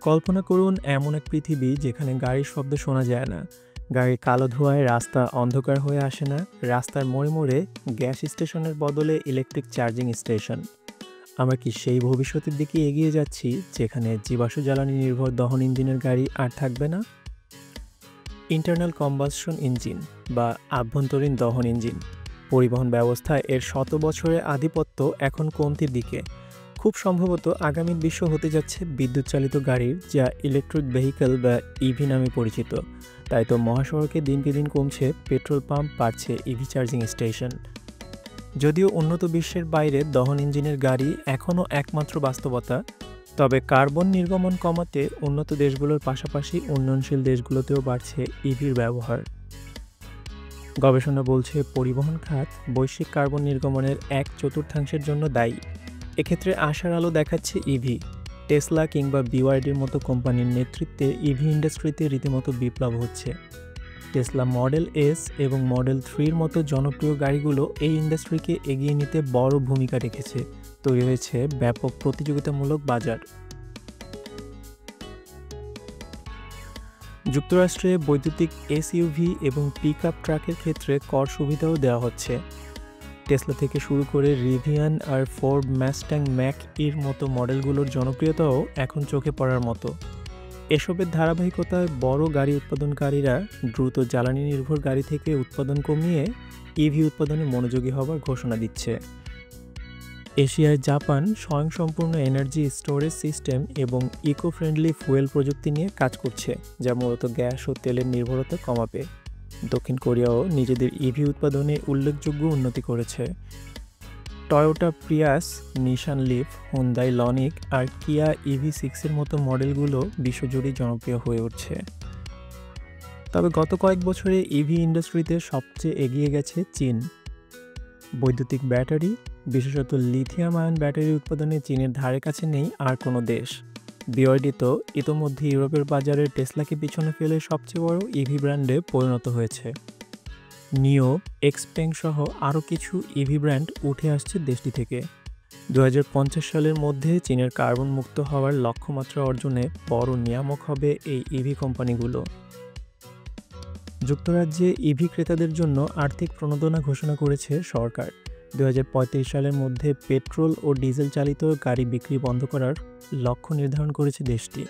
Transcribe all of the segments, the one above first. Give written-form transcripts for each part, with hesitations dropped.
কল্পনা করুন এমন এক পৃথিবী যেখানে গাড়ির শব্দ শোনা যায় না, গাড়ির কালো ধোঁয়ায় রাস্তা অন্ধকার হয়ে আসে না, রাস্তার মোড়ে মোড়ে গ্যাস স্টেশনের বদলে ইলেকট্রিক চার্জিং স্টেশন। আমরা কি সেই ভবিষ্যতের দিকে এগিয়ে যাচ্ছি যেখানে জীবাশ্ম জ্বালানি নির্ভর দহন ইঞ্জিনের গাড়ি আর থাকবে না? ইন্টারনাল কম্বাসশন ইঞ্জিন বা আভ্যন্তরীণ দহন ইঞ্জিন পরিবহন ব্যবস্থায় এর শত বছরের আধিপত্য এখন কমতির দিকে। খুব সম্ভবত আগামী বিশ্ব হতে যাচ্ছে বিদ্যুৎ চালিত গাড়ির, যা ইলেকট্রিক ভেহিকেল বা ইভি নামে পরিচিত। তাই তো মহাসড়কে দিনকে দিন কমছে পেট্রোল পাম্প, বাড়ছে ইভি চার্জিং স্টেশন। যদিও উন্নত বিশ্বের বাইরে দহন ইঞ্জিনের গাড়ি এখনও একমাত্র বাস্তবতা, তবে কার্বন নির্গমন কমাতে উন্নত দেশগুলোর পাশাপাশি উন্নয়নশীল দেশগুলোতেও বাড়ছে ইভির ব্যবহার। গবেষণা বলছে পরিবহন খাত বৈশ্বিক কার্বন নির্গমনের 1/4 জন্য দায়ী। এক্ষেত্রে আশার আলো দেখাচ্ছে ইভি। টেসলা কিংবা বিওয়াইডির মতো কোম্পানির নেতৃত্বে ইভি ইন্ডাস্ট্রিতে রীতিমতো বিপ্লব হচ্ছে। টেসলা মডেল এস এবং মডেল 3-র মতো জনপ্রিয় গাড়িগুলো এই ইন্ডাস্ট্রিকে এগিয়ে নিতে বড় ভূমিকা রেখেছে। তৈরি হয়েছে ব্যাপক প্রতিযোগিতামূলক বাজার। যুক্তরাষ্ট্রে বৈদ্যুতিক এসইউভি এবং পিকআপ ট্রাকের ক্ষেত্রে কর সুবিধাও দেওয়া হচ্ছে। টেসলা থেকে শুরু করে রিভিয়ান আর ফোর্ড ম্যাস্ট্যাং ম্যাক-ইর মতো মডেলগুলোর জনপ্রিয়তাও এখন চোখে পড়ার মতো। এসবের ধারাবাহিকতায় বড় গাড়ি উৎপাদনকারীরা দ্রুত জ্বালানি নির্ভর গাড়ি থেকে উৎপাদন কমিয়ে ইভি উৎপাদনে মনোযোগী হবার ঘোষণা দিচ্ছে। এশিয়ায় জাপান স্বয়ংসম্পূর্ণ এনার্জি স্টোরেজ সিস্টেম এবং ইকো ফ্রেন্ডলি ফুয়েল প্রযুক্তি নিয়ে কাজ করছে, যা মূলত গ্যাস ও তেলের নির্ভরতা কমাবে। দক্ষিণ কোরিয়াও নিজেদের ইভি উৎপাদনে উল্লেখযোগ্য উন্নতি করেছে। টয়োটা প্রিয়াস, নিশান লিফ, হুন্দাই লনিক আর কিয়া EV6-এর মতো মডেলগুলো বিশ্বজুড়ে জনপ্রিয় হয়ে উঠছে। তবে গত কয়েক বছরে ইভি ইন্ডাস্ট্রিতে সবচেয়ে এগিয়ে গেছে চীন। বৈদ্যুতিক ব্যাটারি, বিশেষত লিথিয়াম আয়ন ব্যাটারি উৎপাদনে চীনের ধারে কাছে নেই আর কোনো দেশ। বিওয়াইডি তো ইতোমধ্যে ইউরোপের বাজারে টেসলাকে পিছনে ফেলে সবচেয়ে বড় ইভি ব্র্যান্ডে পরিণত হয়েছে। নিও, এক্সপেং সহ আরও কিছু ইভি ব্র্যান্ড উঠে আসছে দেশটি থেকে। 2050 সালের মধ্যে চীনের কার্বন মুক্ত হওয়ার লক্ষ্যমাত্রা অর্জনে বড় নিয়ামক হবে এই ইভি কোম্পানিগুলো। যুক্তরাজ্যে ইভি ক্রেতাদের জন্য আর্থিক প্রণোদনা ঘোষণা করেছে সরকার। 2035 সালের মধ্যে পেট্রোল ও ডিজেল চালিত গাড়ি বিক্রি বন্ধ করার লক্ষ্য নির্ধারণ করেছে দেশটি।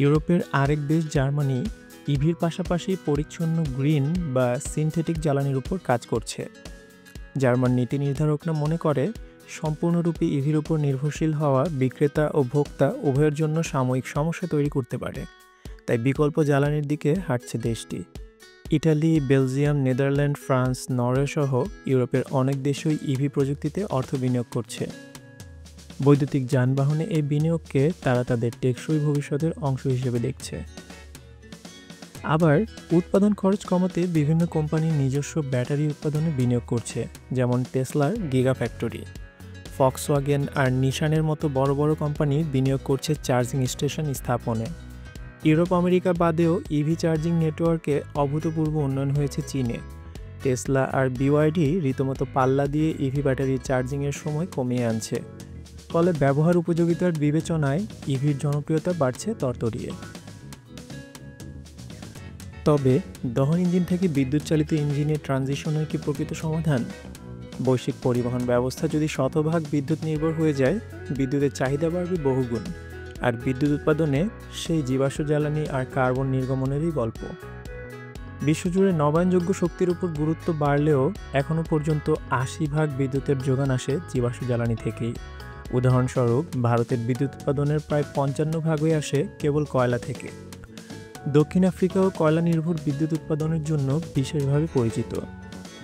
ইউরোপের আরেক দেশ জার্মানি ইভির পাশাপাশি পরিচ্ছন্ন গ্রিন বা সিনথেটিক জ্বালানির উপর কাজ করছে। জার্মান নীতি নির্ধারকরা মনে করে সম্পূর্ণরূপে ইভির উপর নির্ভরশীল হওয়া বিক্রেতা ও ভোক্তা উভয়ের জন্য সাময়িক সমস্যা তৈরি করতে পারে। তাই বিকল্প জ্বালানির দিকে হাঁটছে দেশটি। Italy, Belgium, Netherland, France, Norway সহ ইউরোপের অনেক দেশই ইভি প্রযুক্তিতে অর্থ বিনিয়োগ করছে। বৈদ্যুতিক যানবাহনে এই বিনিয়োগকে তারা তাদের টেকসই ভবিষ্যতের অংশ হিসেবে দেখছে। আবার উৎপাদন খরচ কমাতে বিভিন্ন কোম্পানি নিজস্ব ব্যাটারি উৎপাদনে বিনিয়োগ করছে, যেমন টেসলার গিগা ফ্যাক্টরি। ফক্সওয়াগেন আর নিশানের মতো বড় বড় কোম্পানি বিনিয়োগ করছে চার্জিং স্টেশন স্থাপনে। ইউরোপ আমেরিকা বাদেও ইভি চার্জিং নেটওয়ার্কে অভূতপূর্ব উন্নয়ন হয়েছে চীনে। টেসলা আর বিওয়াইডি রীতিমতো পাল্লা দিয়ে ইভি ব্যাটারি চার্জিংয়ের সময় কমিয়ে আনছে। ফলে ব্যবহার উপযোগিতার বিবেচনায় ইভির জনপ্রিয়তা বাড়ছে তরতরিয়ে। তবে দহন ইঞ্জিন থেকে বিদ্যুৎ চালিত ইঞ্জিনের ট্রানজিশনের কি প্রকৃত সমাধান? বৈশ্বিক পরিবহন ব্যবস্থা যদি শতভাগ বিদ্যুৎ নির্ভর হয়ে যায়, বিদ্যুতের চাহিদা বাড়বে বহুগুণ। আর বিদ্যুৎ উৎপাদনে সেই জীবাশ্ম জ্বালানি আর কার্বন নির্গমনেরই গল্প। বিশ্বজুড়ে নবায়নযোগ্য শক্তির উপর গুরুত্ব বাড়লেও এখনও পর্যন্ত 80% বিদ্যুতের যোগান আসে জীবাশ্ম জ্বালানি থেকেই। উদাহরণস্বরূপ ভারতের বিদ্যুৎ উৎপাদনের প্রায় 55% আসে কেবল কয়লা থেকে। দক্ষিণ আফ্রিকাও কয়লা নির্ভর বিদ্যুৎ উৎপাদনের জন্য বিশেষভাবে পরিচিত।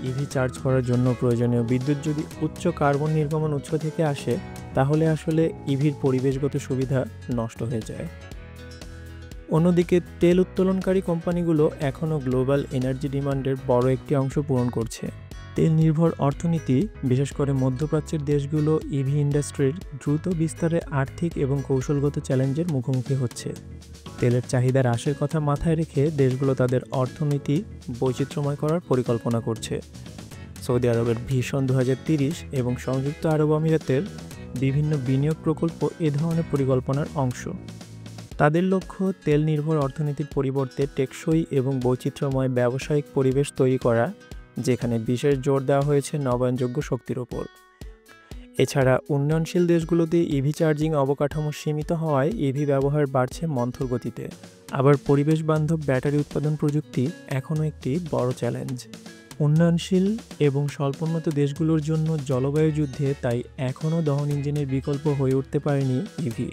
ইভি চার্জ করার জন্য প্রয়োজনীয় বিদ্যুৎ যদি উচ্চ কার্বন নির্গমন উৎস থেকে আসে, তাহলে আসলে ইভির পরিবেশগত সুবিধা নষ্ট হয়ে যায়। অন্যদিকে তেল উত্তোলনকারী কোম্পানিগুলো এখনও গ্লোবাল এনার্জি ডিমান্ডের বড় একটি অংশ পূরণ করছে। তেল নির্ভর অর্থনীতি, বিশেষ করে মধ্যপ্রাচ্যের দেশগুলো ইভি ইন্ডাস্ট্রির দ্রুত বিস্তারে আর্থিক এবং কৌশলগত চ্যালেঞ্জের মুখোমুখি হচ্ছে। তেলের চাহিদা হ্রাসের কথা মাথায় রেখে দেশগুলো তাদের অর্থনীতি বৈচিত্র্যময় করার পরিকল্পনা করছে। সৌদি আরবের ভিশন 2030 এবং সংযুক্ত আরব আমিরাতের বিভিন্ন বিনিয়োগ প্রকল্প এ ধরনের পরিকল্পনার অংশ। তাদের লক্ষ্য তেল নির্ভর অর্থনীতির পরিবর্তে টেকসই এবং বৈচিত্র্যময় ব্যবসায়িক পরিবেশ তৈরি করা, যেখানে বিশেষ জোর দেওয়া হয়েছে নবায়নযোগ্য শক্তির ওপর। এছাড়া উন্নয়নশীল দেশগুলোতে ইভি চার্জিং অবকাঠামো সীমিত হওয়ায় ইভি ব্যবহার বাড়ছে মন্থর গতিতে। আবার পরিবেশ বান্ধব ব্যাটারি উৎপাদন প্রযুক্তি এখনও একটি বড় চ্যালেঞ্জ। উন্নয়নশীল এবং স্বল্পোন্নত দেশগুলোর জন্য জলবায়ু যুদ্ধে তাই এখনও দহন ইঞ্জিনের বিকল্প হয়ে উঠতে পারেনি ইভি।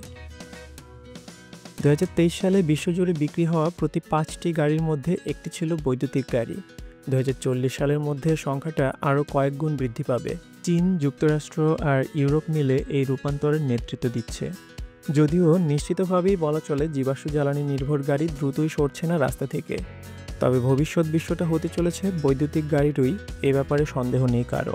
2023 সালে বিশ্বজুড়ে বিক্রি হওয়া প্রতি 5টি গাড়ির মধ্যে একটি ছিল বৈদ্যুতিক গাড়ি। 2040 সালের মধ্যে সংখ্যাটা আরও কয়েক গুণ বৃদ্ধি পাবে। চীন, যুক্তরাষ্ট্র আর ইউরোপ মিলে এই রূপান্তরের নেতৃত্ব দিচ্ছে। যদিও নিশ্চিতভাবেই বলা চলে জীবাশ্ম জ্বালানি নির্ভর গাড়ি দ্রুতই সরছে না রাস্তা থেকে। তবে ভবিষ্যৎ বিশ্বটা হতে চলেছে বৈদ্যুতিক গাড়িরই, এ ব্যাপারে সন্দেহ নেই কারো।